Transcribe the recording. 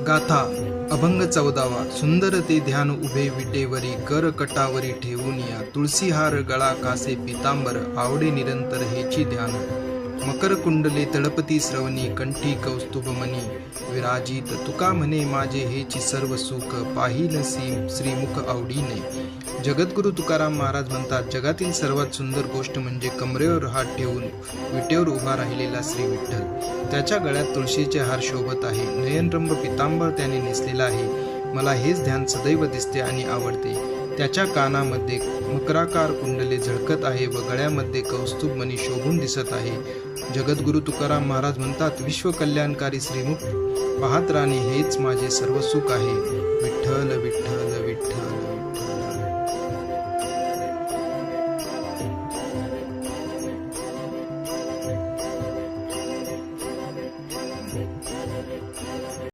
गाथा अभंग 14वा. सुंदर ते ध्यान उभे विटेवरी कर कटावरी ठेवून या तुळसीहार गळा कासे पितांबर आवडे निरंतर हेची ध्यान. मकर कुंडले तळपती श्रवणी कंठी कौस्तुभ मणी विराजित तुका म्हणे माझे हेची सर्व सुख पाहिन श्रीमुख आवडीने. जगद्गुरु तुकाराम महाराज म्हणतात, जगातील सर्वात सुंदर गोष्ट म्हणजे कमरेवर हात ठेवून विटेवर उभा राहिलेला श्री विठ्ठल. त्याच्या गळ्यात तुळशीचे हार शोभत आहे, नयनरम्य पितांबर त्याने नेसलेला आहे. मला हेच ध्यान सदैव दिसते आणि आवडते. त्याच्या कानामध्ये मकराकार कुंडले झळकत आहे व गळ्यामध्ये कौस्तुभ मणी शोभून दिसत आहे. जगद्गुरु तुकाराम महाराज म्हणतात, विश्व कल्याणकारी श्रीमुख पाहत राहणे हेच माझे सर्व सुख आहे. विठ्ठल विठ्ठल विठ्ठल.